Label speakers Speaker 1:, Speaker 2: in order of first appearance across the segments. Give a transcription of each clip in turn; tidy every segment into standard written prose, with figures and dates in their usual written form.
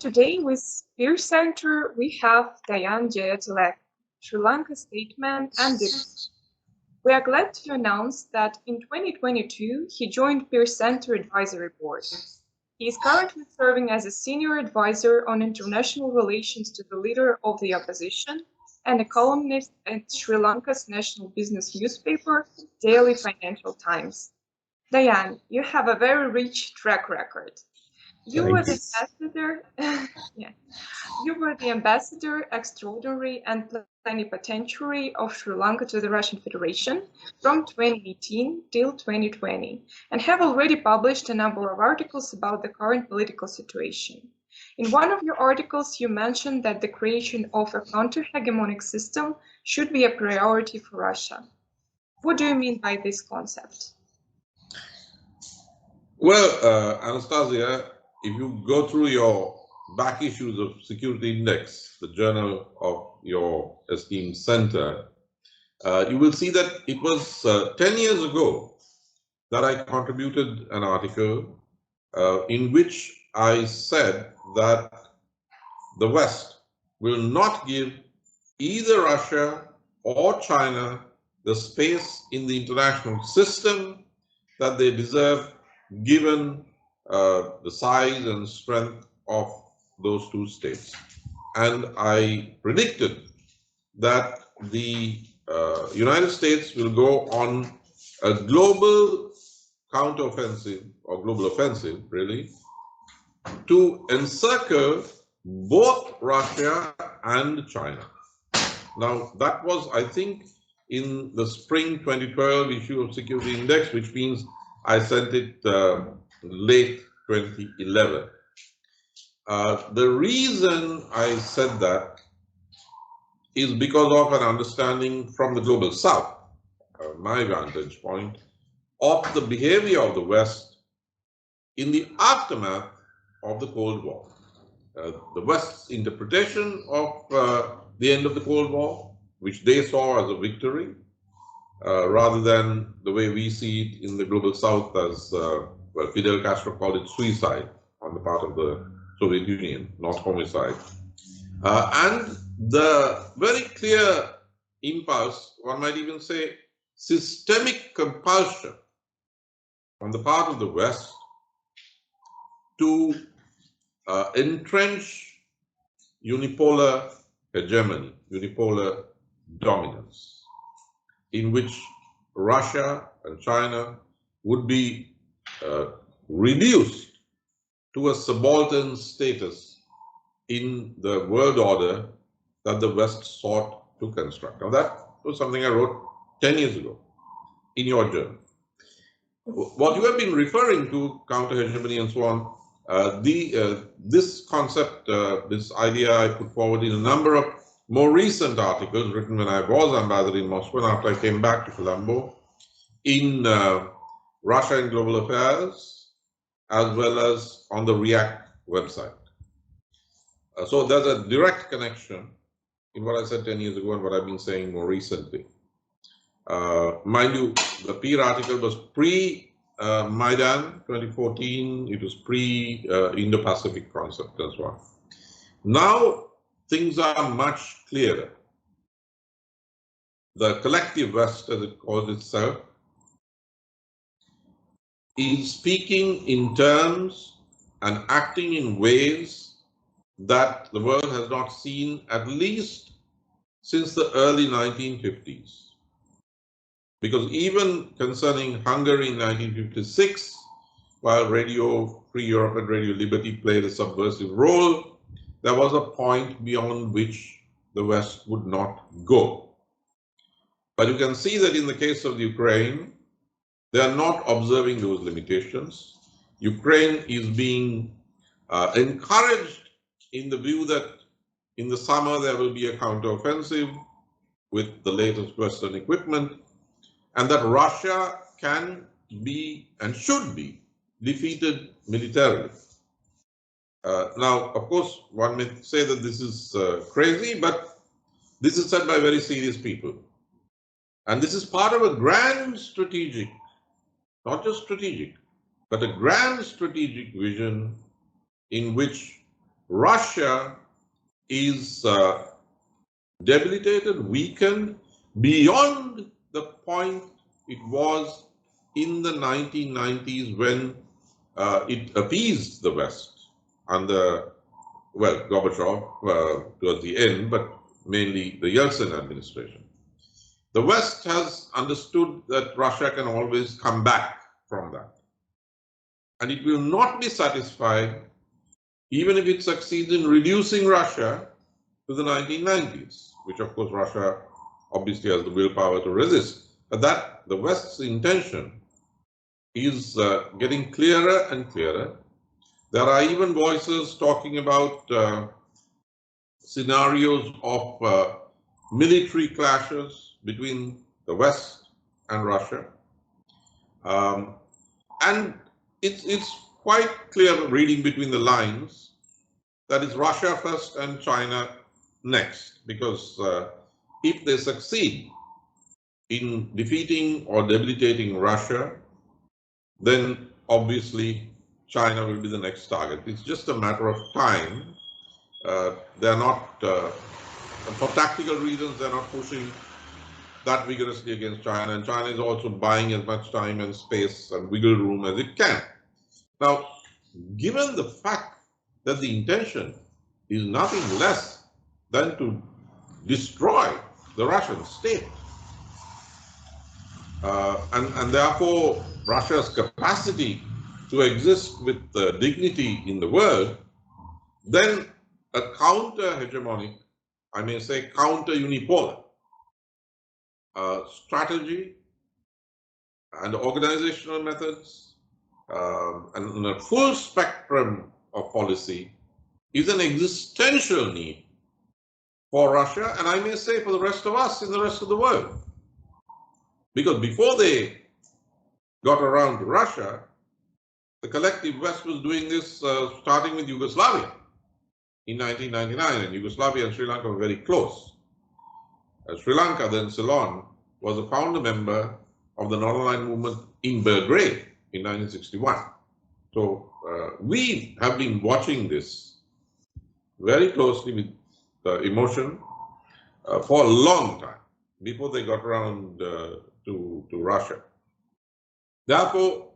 Speaker 1: today with Peer Center, we have Dayan Jayatilleka, Sri Lanka Statement and Dips. We are glad to announce that in 2022, he joined Peer Center Advisory Board. He is currently serving as a senior advisor on international relations to the leader of the opposition and a columnist at Sri Lanka's national business newspaper, Daily Financial Times. Dayan, you have a very rich track record. You were the ambassador, yeah, you were the ambassador extraordinary and plenipotentiary of Sri Lanka to the Russian Federation from 2018 till 2020, and have already published a number of articles about the current political situation. In one of your articles, you mentioned that the creation of a counter-hegemonic system should be a priority for Russia. What do you mean by this concept?
Speaker 2: Well, Anastasia, if you go through your back issues of Security Index, the journal of your esteemed center, you will see that it was 10 years ago that I contributed an article in which I said that the West will not give either Russia or China the space in the international system that they deserve, given the size and strength of those two states. And I predicted that the United States will go on a global counteroffensive, or global offensive, really, to encircle both Russia and China. Now, that was, I think, in the spring 2012 issue of Security Index, which means I sent it late 2011. The reason I said that is because of an understanding from the global south, my vantage point, of the behavior of the West in the aftermath of the Cold War. The West's interpretation of the end of the Cold War, which they saw as a victory, rather than the way we see it in the global south as, well, Fidel Castro called it suicide on the part of the Soviet Union, not homicide. And the very clear impulse, one might even say systemic compulsion on the part of the West to entrench unipolar hegemony, unipolar dominance, in which Russia and China would be reduced to a subaltern status in the world order that the West sought to construct. Now, that was something I wrote 10 years ago in your journal. What you have been referring to, counter-hegemony and so on, this concept, this idea I put forward in a number of more recent articles written when I was ambassador in Moscow and after I came back to Colombo, in Russia and Global Affairs, as well as on the REACT website. So there's a direct connection in what I said 10 years ago and what I've been saying more recently. Mind you, the Peer article was pre-Maidan 2014, it was pre-Indo-Pacific concept as well. Now things are much clearer. The collective West, as it calls itself, is speaking in terms and acting in ways that the world has not seen at least since the early 1950s. Because even concerning Hungary in 1956, while Radio Free Europe and Radio Liberty played a subversive role, there was a point beyond which the West would not go. But you can see that in the case of the Ukraine, they are not observing those limitations. Ukraine is being encouraged in the view that in the summer there will be a counteroffensive with the latest Western equipment, and that Russia can be and should be defeated militarily. Now, of course, one may say that this is crazy, but this is said by very serious people. And this is part of a grand strategic, not just strategic, but a grand strategic vision in which Russia is debilitated, weakened beyond the point it was in the 1990s when it appeased the West under, well, Gorbachev towards the end, but mainly the Yeltsin administration. The West has understood that Russia can always come back from that. And it will not be satisfied even if it succeeds in reducing Russia to the 1990s, which of course Russia obviously has the willpower to resist. But that the West's intention is getting clearer and clearer. There are even voices talking about scenarios of military clashes between the West and Russia. And it's quite clear reading between the lines that it's Russia first and China next, because if they succeed in defeating or debilitating Russia, then obviously China will be the next target. It's just a matter of time. They're not, for tactical reasons, they're not pushing that vigorously against China, and China is also buying as much time and space and wiggle room as it can. Now, given the fact that the intention is nothing less than to destroy the Russian state, and therefore Russia's capacity to exist with dignity in the world, then a counter-hegemonic, I may say counter-unipolar strategy and organizational methods and a full spectrum of policy is an existential need for Russia, and I may say for the rest of us in the rest of the world. Because before they got around to Russia, the collective West was doing this starting with Yugoslavia in 1999, and Yugoslavia and Sri Lanka were very close. Sri Lanka, then Ceylon, was a founder member of the non-aligned movement in Belgrade in 1961. So we have been watching this very closely with emotion for a long time before they got around to Russia. Therefore,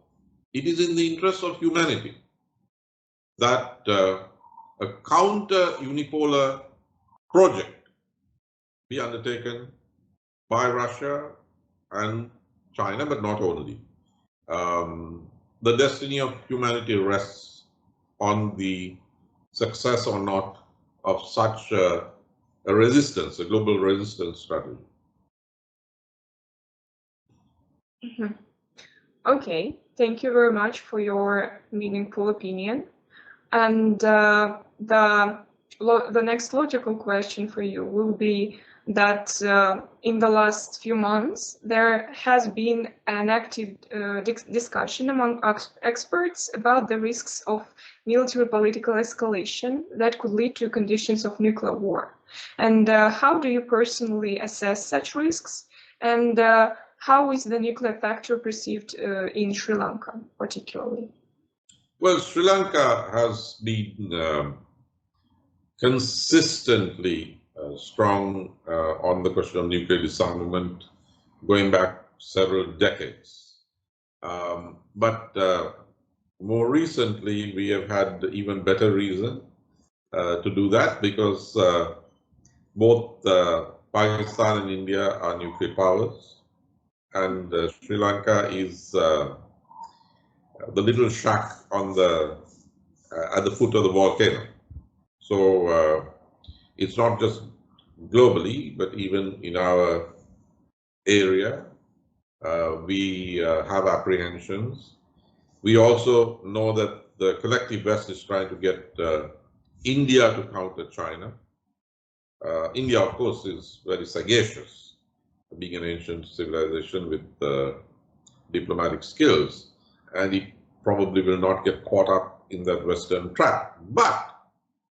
Speaker 2: it is in the interest of humanity that a counter-unipolar project be undertaken by Russia and China, but not only. The destiny of humanity rests on the success or not of such a resistance, a global resistance strategy.
Speaker 1: Mm-hmm. Okay, thank you very much for your meaningful opinion. And the next logical question for you will be that in the last few months, there has been an active discussion among experts about the risks of military political escalation that could lead to conditions of nuclear war. And how do you personally assess such risks? And how is the nuclear factor perceived in Sri Lanka, particularly?
Speaker 2: Well, Sri Lanka has been consistently strong on the question of nuclear disarmament going back several decades. But more recently, we have had even better reason to do that because both Pakistan and India are nuclear powers, and Sri Lanka is the little shack on the at the foot of the volcano. So it's not just globally, but even in our area, we have apprehensions. We also know that the collective West is trying to get India to counter China. India, of course, is very sagacious, being an ancient civilization with diplomatic skills, and it probably will not get caught up in that Western trap. But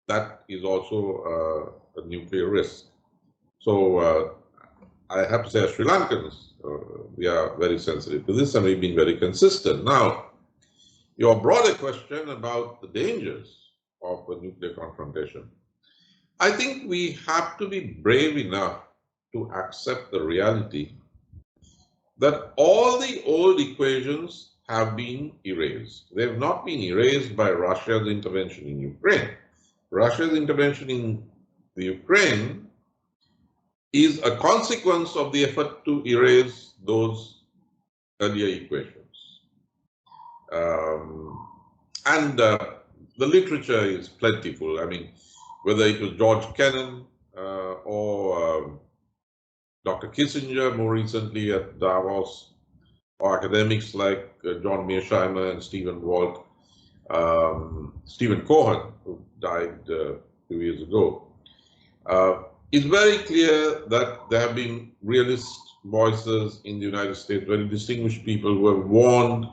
Speaker 2: that is also a nuclear risk. So I have to say, as Sri Lankans, we are very sensitive to this, and we've been very consistent. Now, your broader question about the dangers of a nuclear confrontation. I think we have to be brave enough to accept the reality that all the old equations have been erased. They have not been erased by Russia's intervention in Ukraine. Russia's intervention in the Ukraine is a consequence of the effort to erase those earlier equations. And the literature is plentiful. I mean, whether it was George Kennan or Dr. Kissinger more recently at Davos, or academics like John Mearsheimer and Stephen Walt, Stephen Cohen, who died a few years ago. It's very clear that there have been realist voices in the United States, very distinguished people who have warned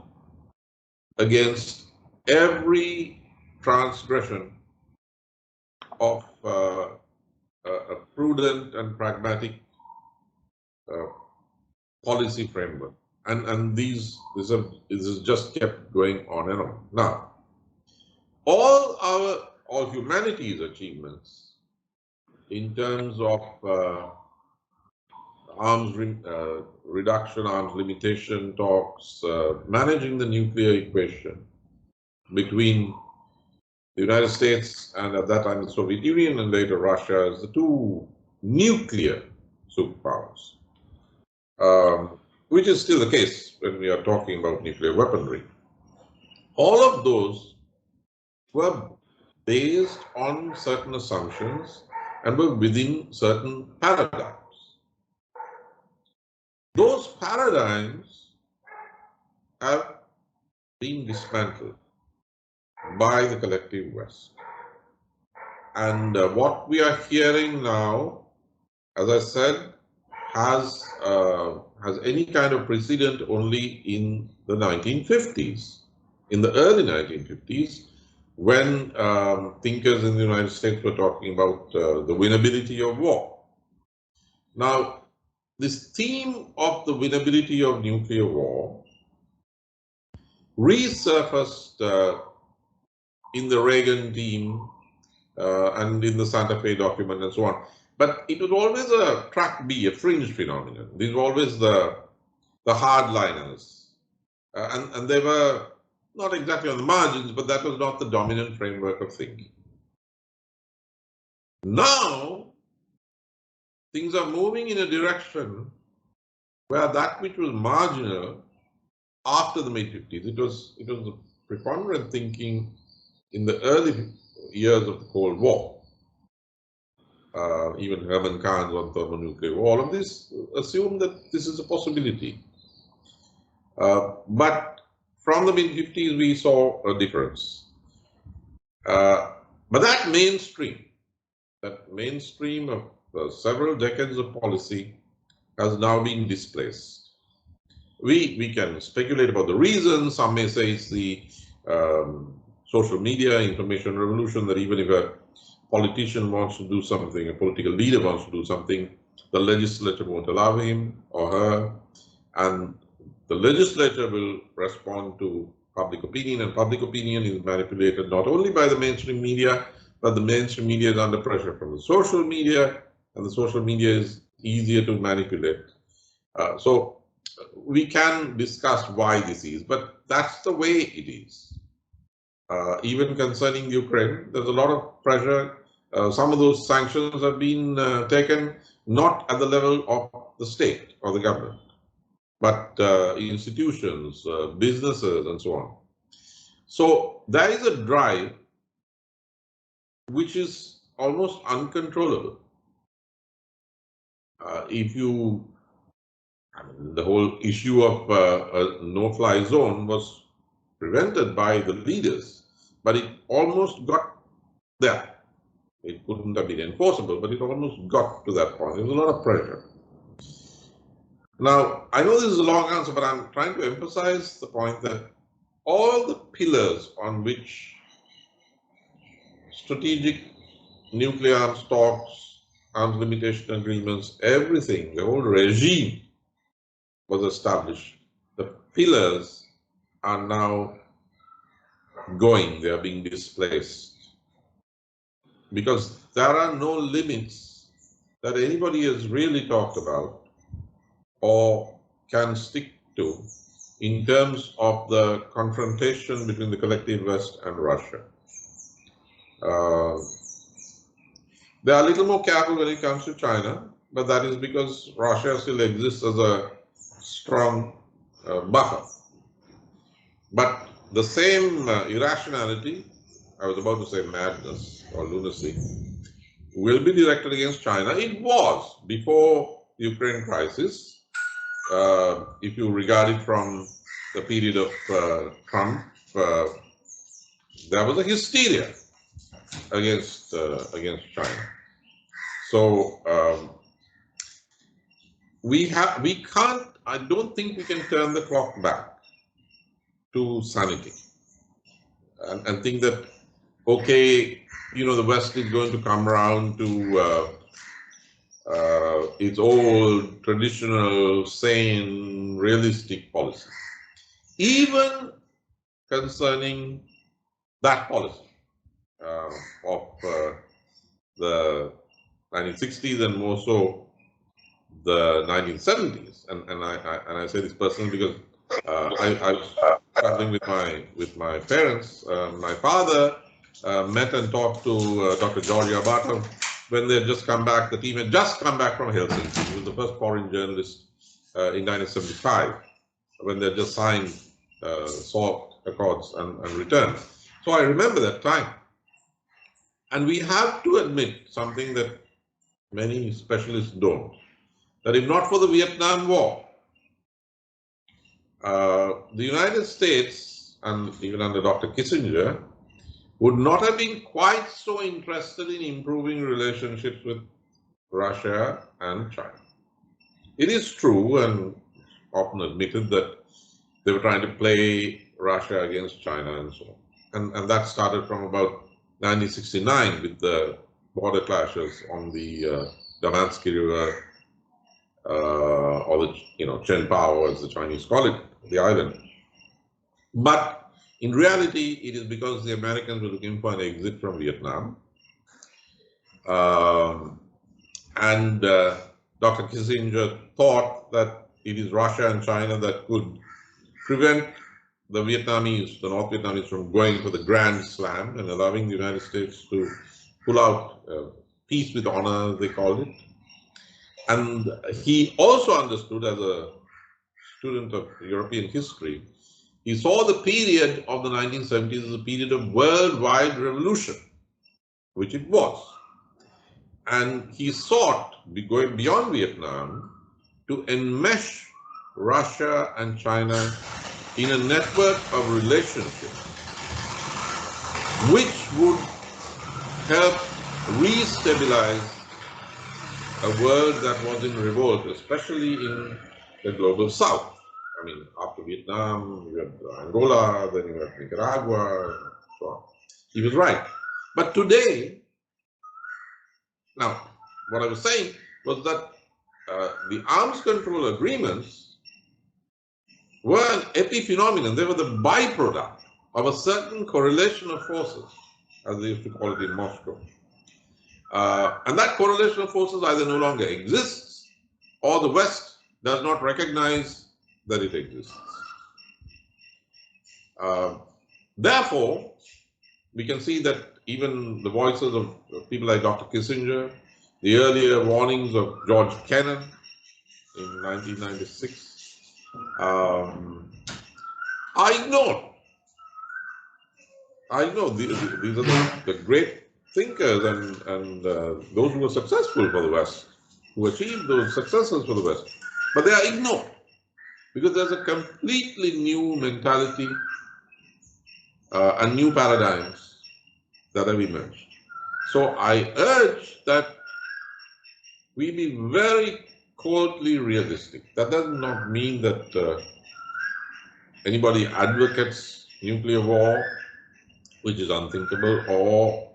Speaker 2: against every transgression of a prudent and pragmatic policy framework. And this has just kept going on and on. Now, all humanity's achievements in terms of arms reduction, arms limitation talks, managing the nuclear equation between the United States and at that time the Soviet Union and later Russia as the two nuclear superpowers, which is still the case when we are talking about nuclear weaponry. All of those were based on certain assumptions and were within certain paradigms. Those paradigms have been dismantled by the collective West. And what we are hearing now, as I said, has any kind of precedent only in the 1950s. In the early 1950s, when thinkers in the United States were talking about the winnability of war. Now, this theme of the winnability of nuclear war resurfaced in the Reagan team and in the Santa Fe document and so on. But it was always a track B, a fringe phenomenon. These were always the hardliners. And they were not exactly on the margins, but that was not the dominant framework of thinking. Now, things are moving in a direction where that which was marginal after the mid-50s, it was the preponderant thinking in the early years of the Cold War. Even Herman Cahn's on thermonuclear war, all of this assume that this is a possibility. But from the mid-50s, we saw a difference. But that mainstream of several decades of policy has now been displaced. We can speculate about the reasons. Some may say it's the social media, information revolution, that even if a politician wants to do something, a political leader wants to do something, the legislature won't allow him or her, and the legislature will respond to public opinion, and public opinion is manipulated not only by the mainstream media, but the mainstream media is under pressure from the social media, and the social media is easier to manipulate. So we can discuss why this is, but that's the way it is. Even concerning Ukraine, there's a lot of pressure. Some of those sanctions have been taken not at the level of the state or the government, but institutions, businesses, and so on. So there is a drive which is almost uncontrollable. The whole issue of a no-fly zone was prevented by the leaders, but it almost got there. It couldn't have been enforceable, but it almost got to that point. There was a lot of pressure. Now, I know this is a long answer, but I'm trying to emphasize the point that all the pillars on which strategic nuclear arms talks, arms limitation agreements, everything, the whole regime was established. The pillars are now going, they are being displaced. because there are no limits that anybody has really talked about or can stick to in terms of the confrontation between the collective West and Russia. They are a little more careful when it comes to China, but that is because Russia still exists as a strong buffer. But the same irrationality, I was about to say madness or lunacy, will be directed against China. It was before the Ukraine crisis. If you regard it from the period of Trump, there was a hysteria against China. So we can't. I don't think we can turn the clock back to sanity and think that, okay, the West is going to come around to its old, traditional, sane, realistic policy. Even concerning that policy of the 1960s and more so the 1970s, and I say this personally because I was traveling with my parents. My father met and talked to Dr. George Abata when they had just come back. The team had just come back from Helsinki. He was the first foreign journalist in 1975 when they had just signed SALT Accords and returned. So I remember that time. And we have to admit something that many specialists don't, that if not for the Vietnam War, the United States, and even under Dr. Kissinger, would not have been quite so interested in improving relationships with Russia and China. It is true and often admitted that they were trying to play Russia against China and so on. And that started from about 1969 with the border clashes on the Damansky River, or the Chen Pao, as the Chinese call it, the island. But in reality, it is because the Americans were looking for an exit from Vietnam. And Dr. Kissinger thought that it is Russia and China that could prevent the Vietnamese, the North Vietnamese, from going for the Grand Slam and allowing the United States to pull out peace with honor, they called it. And he also understood, as a student of European history, he saw the period of the 1970s as a period of worldwide revolution, which it was. And he sought, going beyond Vietnam, to enmesh Russia and China in a network of relationships which would help re-stabilize a world that was in revolt, especially in the global south. I mean, after Vietnam, you had Angola, then you had Nicaragua, and so on. He was right. But today, now, what I was saying was that the arms control agreements were an epiphenomenon. They were the byproduct of a certain correlation of forces, as they used to call it in Moscow. And that correlation of forces either no longer exists, or the West does not recognize that it exists. Therefore, we can see that even the voices of people like Dr. Kissinger, the earlier warnings of George Kennan in 1996, are ignored. I know these are the great thinkers and those who were successful for the West, who achieved those successes for the West, but they are ignored because there's a completely new mentality and new paradigms that have emerged. So I urge that we be very coldly realistic. That does not mean that anybody advocates nuclear war, which is unthinkable, or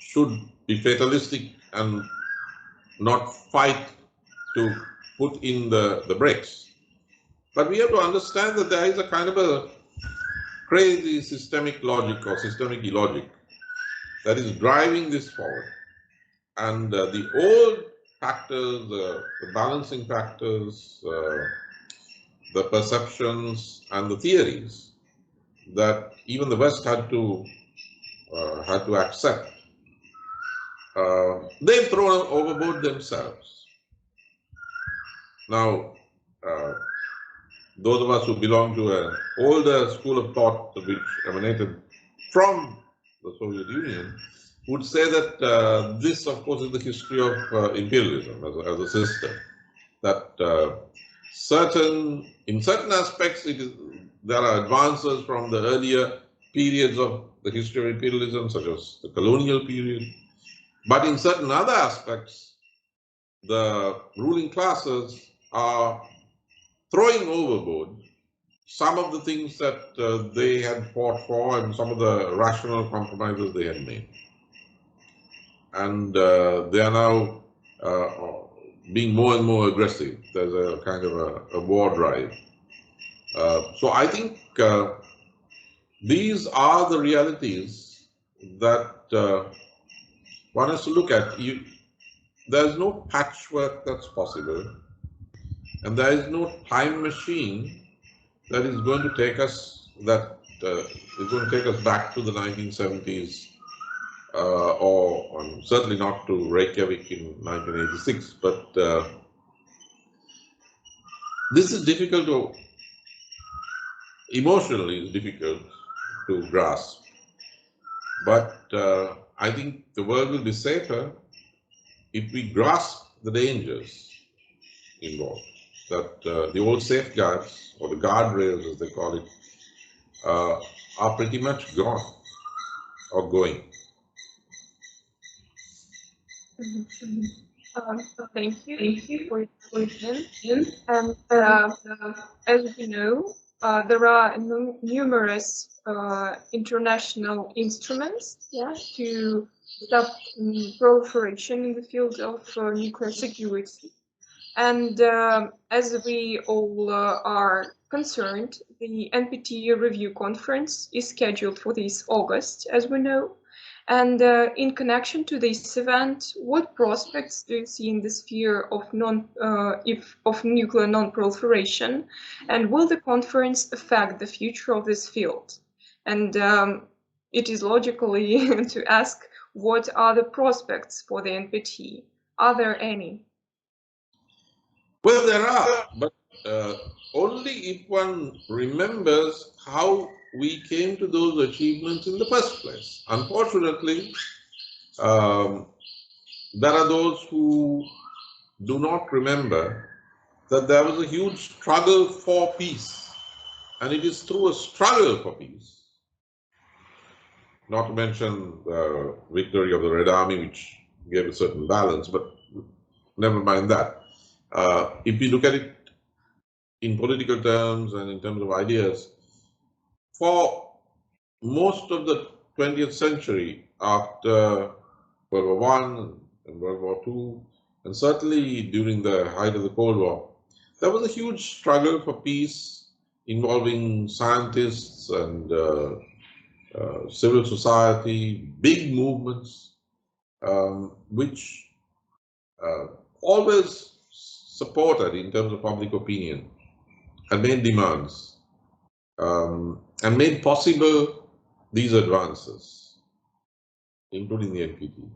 Speaker 2: should be fatalistic and not fight to put in the brakes. But we have to understand that there is a kind of a crazy systemic logic or systemic illogic that is driving this forward. And the old factors, the balancing factors, the perceptions and the theories that even the West had to accept, they've thrown overboard themselves. Now, those of us who belong to an older school of thought which emanated from the Soviet Union would say that this, of course, is the history of imperialism as a system. That in certain aspects, there are advances from the earlier periods of the history of imperialism, such as the colonial period. But in certain other aspects, the ruling classes are throwing overboard some of the things that they had fought for and some of the rational compromises they had made. And they are now being more and more aggressive. There's a kind of a war drive. So I think these are the realities that one has to look at. There's no patchwork that's possible, and there is no time machine that is going to take us back to the 1970s, or certainly not to Reykjavik in 1986. But this is emotionally it's difficult to grasp. But I think the world will be safer if we grasp the dangers involved. That the old safeguards, or the guardrails as they call it, are pretty much gone or going.
Speaker 1: Thank you for your question. And as we know, there are numerous international instruments to stop proliferation in the field of nuclear security. And as we all are concerned, the NPT Review Conference is scheduled for this August, as we know. And in connection to this event, what prospects do you see in the sphere of nuclear non-proliferation, and will the conference affect the future of this field? And it is logically to ask, what are the prospects for the NPT? Are there any?
Speaker 2: Well, there are, but only if one remembers how we came to those achievements in the first place. Unfortunately, there are those who do not remember that there was a huge struggle for peace, and it is through a struggle for peace, not to mention the victory of the Red Army, which gave a certain balance, but never mind that. If we look at it in political terms and in terms of ideas, for most of the 20th century, after World War I and World War II, and certainly during the height of the Cold War, there was a huge struggle for peace involving scientists and civil society, big movements, which always supported in terms of public opinion and made demands and made possible these advances, including the NPT.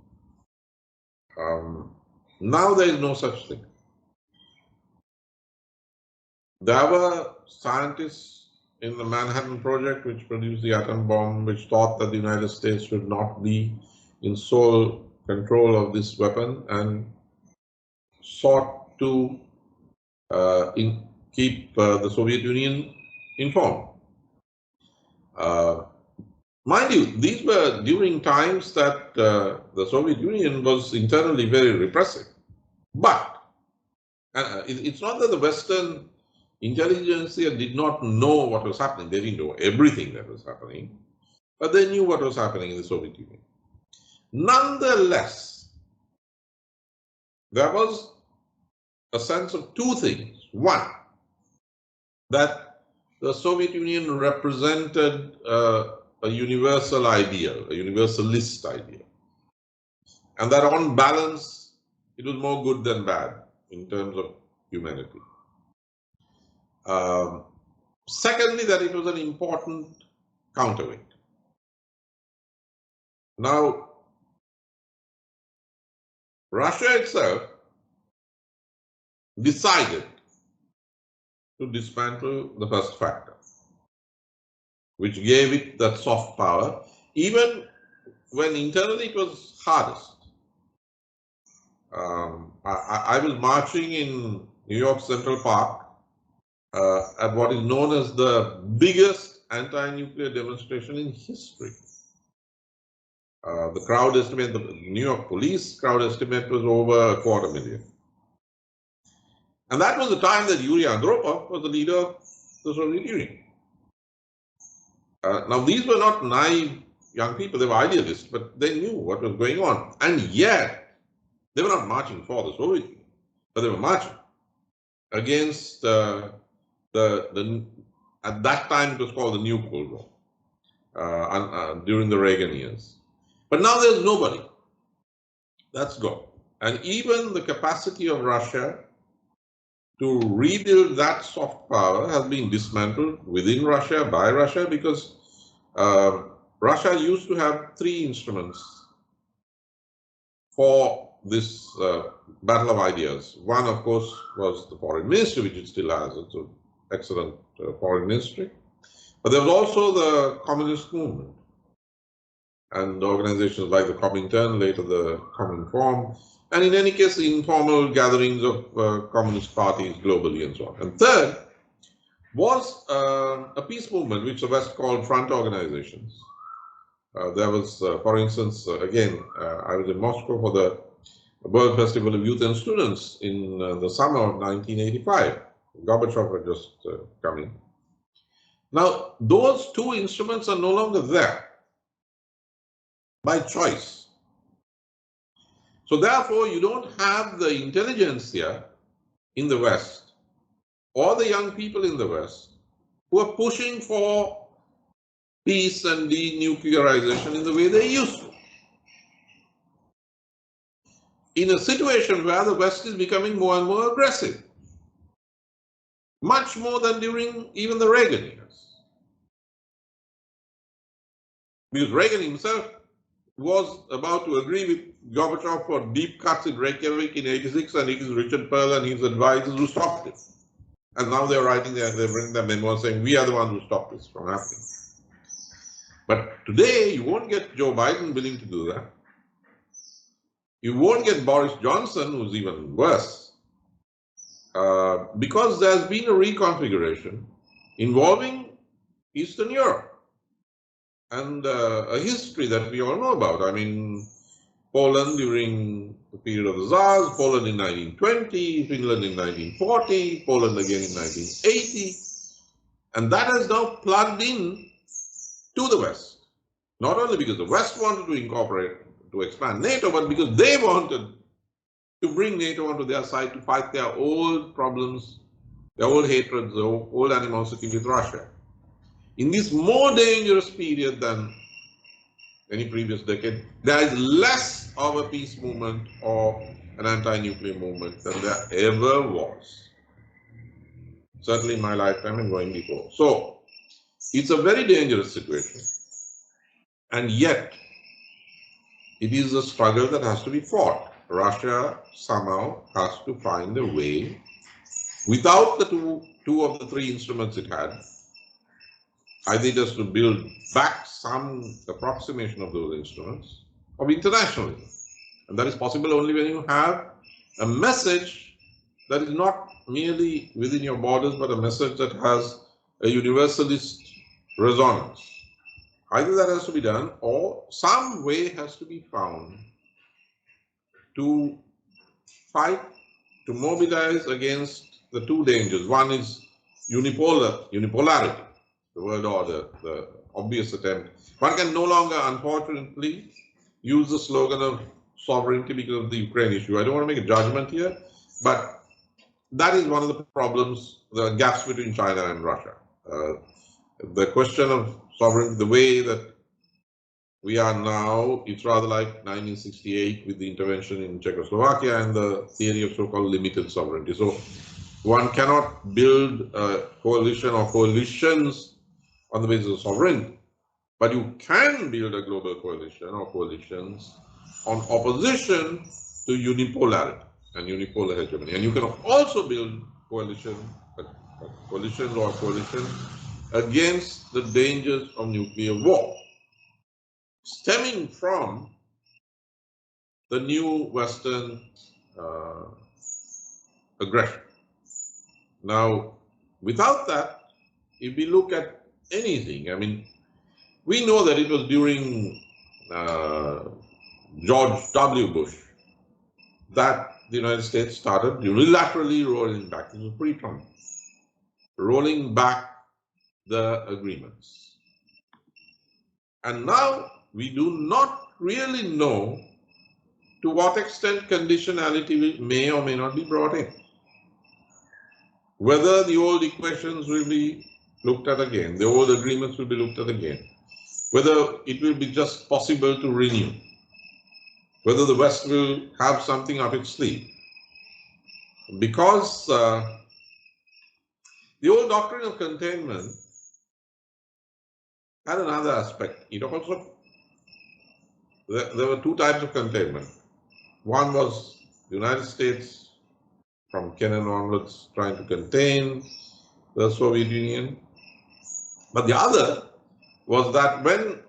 Speaker 2: Now there is no such thing. There were scientists in the Manhattan Project which produced the atom bomb, which thought that the United States should not be in sole control of this weapon, and sought to keep the Soviet Union informed. Mind you, these were during times that the Soviet Union was internally very repressive. But it's not that the Western intelligentsia did not know what was happening. They didn't know everything that was happening, but they knew what was happening in the Soviet Union. Nonetheless, there was a sense of two things. One, that the Soviet Union represented a universal ideal, a universalist ideal. And that on balance, it was more good than bad in terms of humanity. Secondly, that it was an important counterweight. Now, Russia itself decided to dismantle the first factor, which gave it that soft power, even when internally it was hardest. I was marching in New York Central Park at what is known as the biggest anti-nuclear demonstration in history. The crowd estimate, the New York police crowd estimate was over 250,000. And that was the time that Yuri Andropov was the leader of the Soviet Union. Now, these were not naive young people, they were idealists, but they knew what was going on. And yet, they were not marching for the Soviet Union, but they were marching against at that time it was called the New Cold War, during the Reagan years. But now there's nobody. That's gone. And even the capacity of Russia to rebuild that soft power has been dismantled within Russia, by Russia, because Russia used to have three instruments for this battle of ideas. One, of course, was the foreign ministry, which it still has. It's an excellent foreign ministry. But there was also the communist movement and organizations like the Comintern, later the Cominform, and in any case, informal gatherings of communist parties globally and so on. And third was a peace movement, which the West called front organizations. There was, for instance, again, I was in Moscow for the World Festival of Youth and Students in the summer of 1985. Gorbachev had just come in. Now, those two instruments are no longer there by choice. So therefore, you don't have the intelligentsia in the West or the young people in the West who are pushing for peace and denuclearization in the way they used to. In a situation where the West is becoming more and more aggressive, much more than during even the Reagan years. Because Reagan himself was about to agree with Gorbachev for deep cuts in Reykjavik in '86, and it is Richard Perle and his advisors who stopped it. And now they're writing they're bringing their memoirs saying, we are the ones who stopped this from happening. But today, you won't get Joe Biden willing to do that. You won't get Boris Johnson, who's even worse, because there's been a reconfiguration involving Eastern Europe and a history that we all know about. I mean, Poland during the period of the Tsars, Poland in 1920, Finland in 1940, Poland again in 1980. And that has now plugged in to the West. Not only because the West wanted to incorporate, to expand NATO, but because they wanted to bring NATO onto their side to fight their old problems, their old hatreds, their old animosity with Russia. In this more dangerous period than any previous decade, there is less of a peace movement or an anti-nuclear movement than there ever was. Certainly in my lifetime and going before. So, it's a very dangerous situation. And yet, it is a struggle that has to be fought. Russia somehow has to find a way, without the two of the three instruments it had, either just to build back some approximation of those instruments of internationalism. And that is possible only when you have a message that is not merely within your borders, but a message that has a universalist resonance. Either that has to be done, or some way has to be found to fight, to mobilize against the two dangers. One is unipolarity, the world order, the obvious attempt. One can no longer, unfortunately, use the slogan of sovereignty because of the Ukraine issue. I don't want to make a judgment here, but that is one of the problems, the gaps between China and Russia. The question of sovereignty, the way that we are now, it's rather like 1968 with the intervention in Czechoslovakia and the theory of so-called limited sovereignty. So one cannot build a coalition or coalitions on the basis of sovereignty, but you can build a global coalition or coalitions on opposition to unipolarity and unipolar hegemony. And you can also build coalitions or coalitions against the dangers of nuclear war, stemming from the new Western aggression. Now, without that, if we look at anything, I mean, we know that it was during George W. Bush that the United States started unilaterally rolling back, it was pre-Trump, rolling back the agreements. And now we do not really know to what extent conditionality may or may not be brought in. Whether the old equations will be looked at again, the old agreements will be looked at again, whether it will be just possible to renew, whether the West will have something up its sleeve. Because the old doctrine of containment had another aspect. It also, there were two types of containment. One was the United States from Kennan onwards trying to contain the Soviet Union. But the other was that when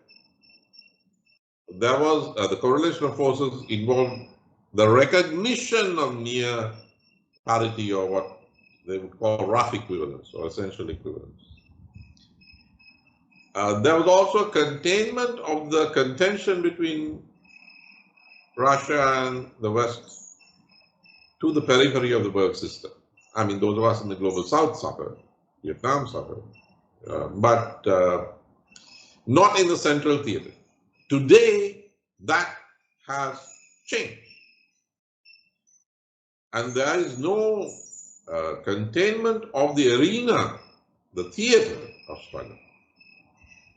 Speaker 2: there was the correlation of forces involved the recognition of near parity, or what they would call rough equivalence or essential equivalence. There was also a containment of the contention between Russia and the West to the periphery of the world system. I mean, those of us in the global South suffered, Vietnam suffered, but not in the central theater. Today, that has changed. And there is no containment of the arena, the theater of struggle.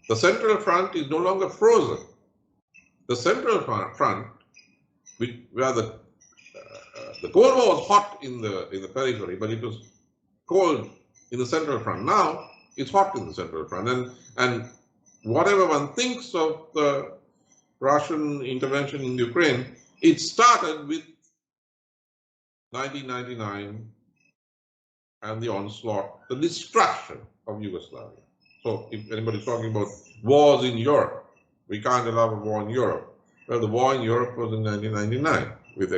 Speaker 2: The Central Front is no longer frozen. The Central Front, where the Cold War was hot in the periphery, but it was cold in the Central Front. Now it's hot in the Central Front, and whatever one thinks of the Russian intervention in Ukraine, it started with 1999 and the onslaught, the destruction of Yugoslavia. So if anybody's talking about wars in Europe, we can't allow a war in Europe. Well, the war in Europe was in 1999 with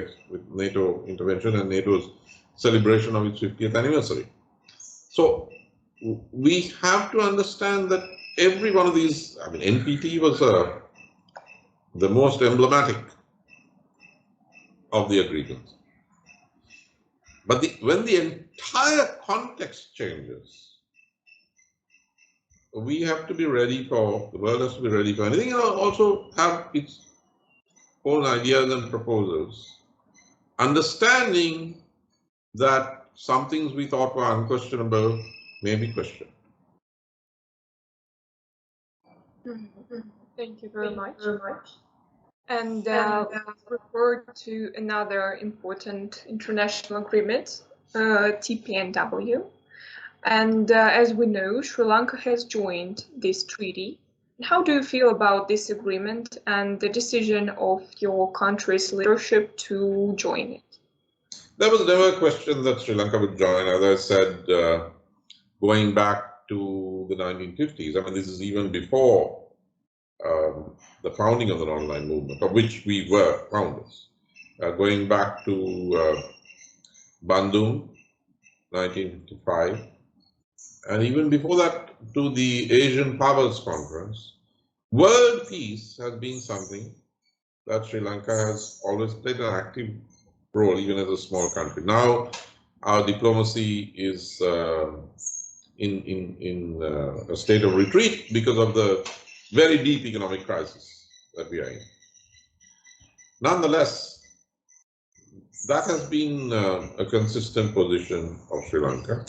Speaker 2: NATO intervention and NATO's celebration of its 50th anniversary. So we have to understand that every one of these, I mean, NPT was the most emblematic of the agreements. But when the entire context changes, we have to be ready for, the world has to be ready for anything, and also have its own ideas and proposals, understanding that some things we thought were unquestionable may be questioned.
Speaker 1: Thank you very much. And refer to another important international agreement, TPNW. And as we know, Sri Lanka has joined this treaty. How do you feel about this agreement and the decision of your country's leadership to join it?
Speaker 2: There was never a question that Sri Lanka would join. As I said, going back to the 1950s, I mean, this is even before the founding of the non-aligned movement, of which we were founders. Going back to Bandung, 1955, and even before that to the Asian Powers Conference, world peace has been something that Sri Lanka has always played an active role, even as a small country. Now, our diplomacy is in a state of retreat because of the very deep economic crisis that we are in. Nonetheless, that has been a consistent position of Sri Lanka.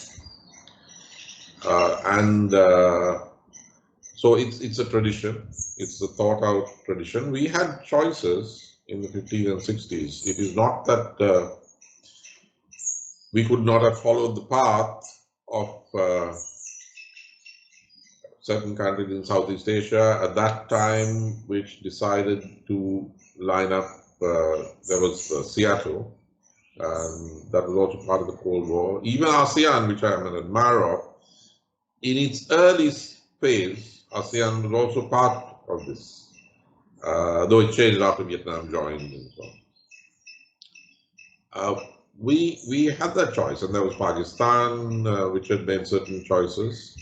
Speaker 2: And So it's a tradition. It's a thought out tradition. We had choices in the 50s and 60s. It is not that we could not have followed the path of certain countries in Southeast Asia at that time, which decided to line up. There was Seattle, and that was also part of the Cold War. Even ASEAN, which I am an admirer of, in its early phase, ASEAN was also part of this, though it changed after Vietnam joined and so on. We had that choice, and there was Pakistan, which had made certain choices.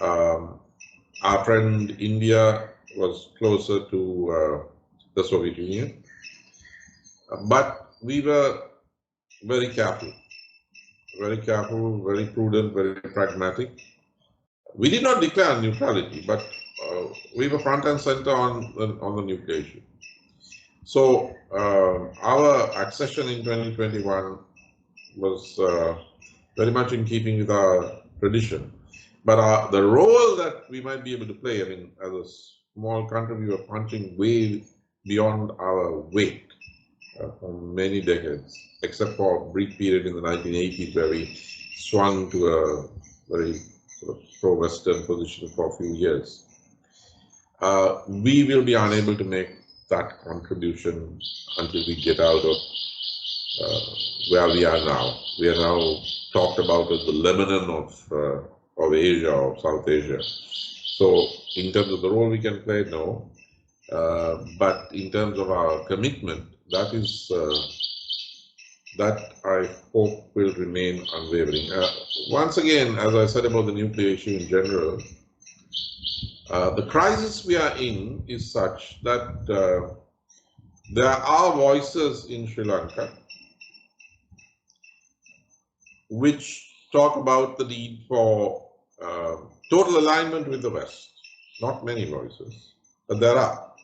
Speaker 2: Our friend India was closer to the Soviet Union, but we were very careful, very prudent, very pragmatic. We did not declare neutrality, but we were front and center on the nuclear issue. So our accession in 2021 was very much in keeping with our tradition. But the role that we might be able to play, I mean, as a small country, we were punching way beyond our weight for many decades, except for a brief period in the 1980s where we swung to a very sort of pro-Western position for a few years. We will be unable to make that contribution until we get out of where we are now. We are now talked about as the Lebanon of Asia, or South Asia. So in terms of the role we can play, no. But in terms of our commitment, that is that I hope will remain unwavering. Once again, as I said about the nuclear issue in general, the crisis we are in is such that there are voices in Sri Lanka which talk about the need for total alignment with the West. Not many voices, but there are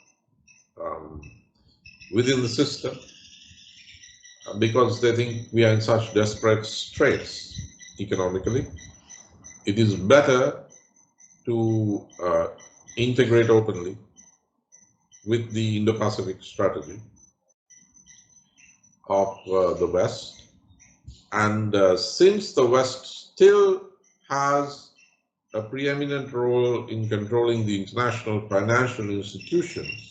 Speaker 2: within the system, because they think we are in such desperate straits economically. It is better to integrate openly with the Indo-Pacific strategy of the West. And since the West still has a preeminent role in controlling the international financial institutions,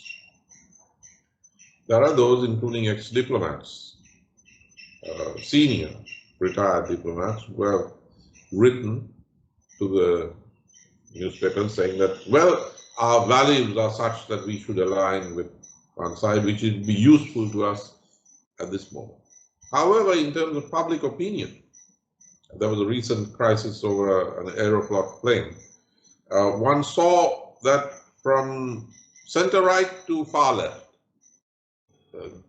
Speaker 2: there are those, including ex-diplomats, senior retired diplomats, who have written to the newspapers saying that, well, our values are such that we should align with one side, which would be useful to us at this moment. However, in terms of public opinion, there was a recent crisis over an Aeroflot plane. One saw that from center-right to far left,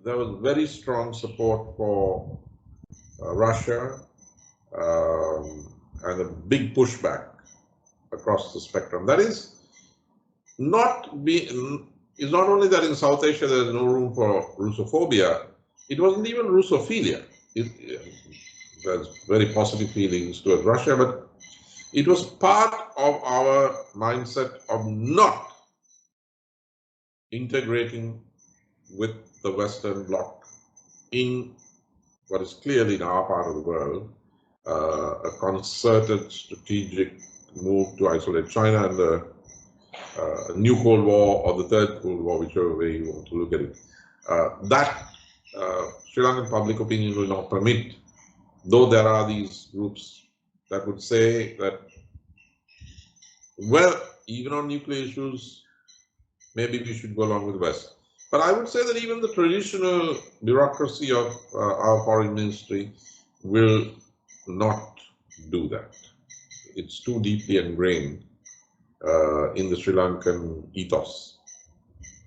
Speaker 2: there was very strong support for Russia and a big pushback across the spectrum. That is not only that in South Asia there is no room for Russophobia, it wasn't even Russophilia. There's very positive feelings towards Russia, but it was part of our mindset of not integrating with the Western bloc in what is clearly in our part of the world, a concerted strategic move to isolate China and a new Cold War, or the third Cold War, whichever way you want to look at it. That Sri Lankan public opinion will not permit, though there are these groups that would say that, well, even on nuclear issues, maybe we should go along with the West. But I would say that even the traditional bureaucracy of our foreign ministry will not do that. It's too deeply ingrained in the Sri Lankan ethos.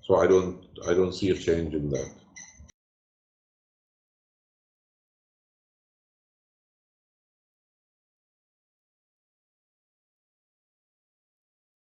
Speaker 2: So I don't see a change in that.